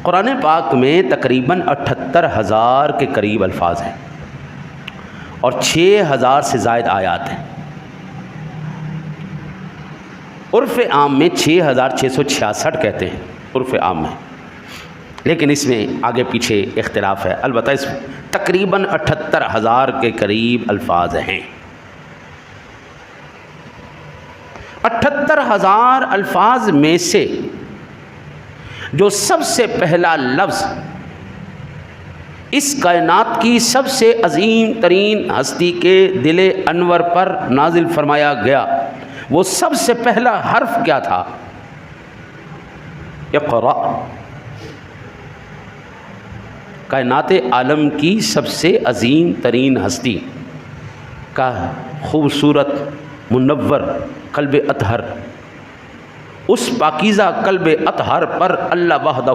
قرآن پاک میں تقریباً 78,000 کے قریب الفاظ ہیں اور 6,000 سے زائد آیات ہیں۔ عرف عام میں 6,666 کہتے ہیں عرف عام میں، لیکن اس میں آگے پیچھے اختلاف ہے۔ البتہ اس میں تقریباً 78,000 کے قریب الفاظ ہیں۔ 78,000 الفاظ میں سے جو سب سے پہلا لفظ اس کائنات کی سب سے عظیم ترین ہستی کے دل انور پر نازل فرمایا گیا، وہ سب سے پہلا حرف کیا تھا؟ اقرأ۔ کائنات عالم کی سب سے عظیم ترین ہستی کا خوبصورت منور قلب اطہر، اس پاکیزہ قلب اطہر پر اللہ وحدہ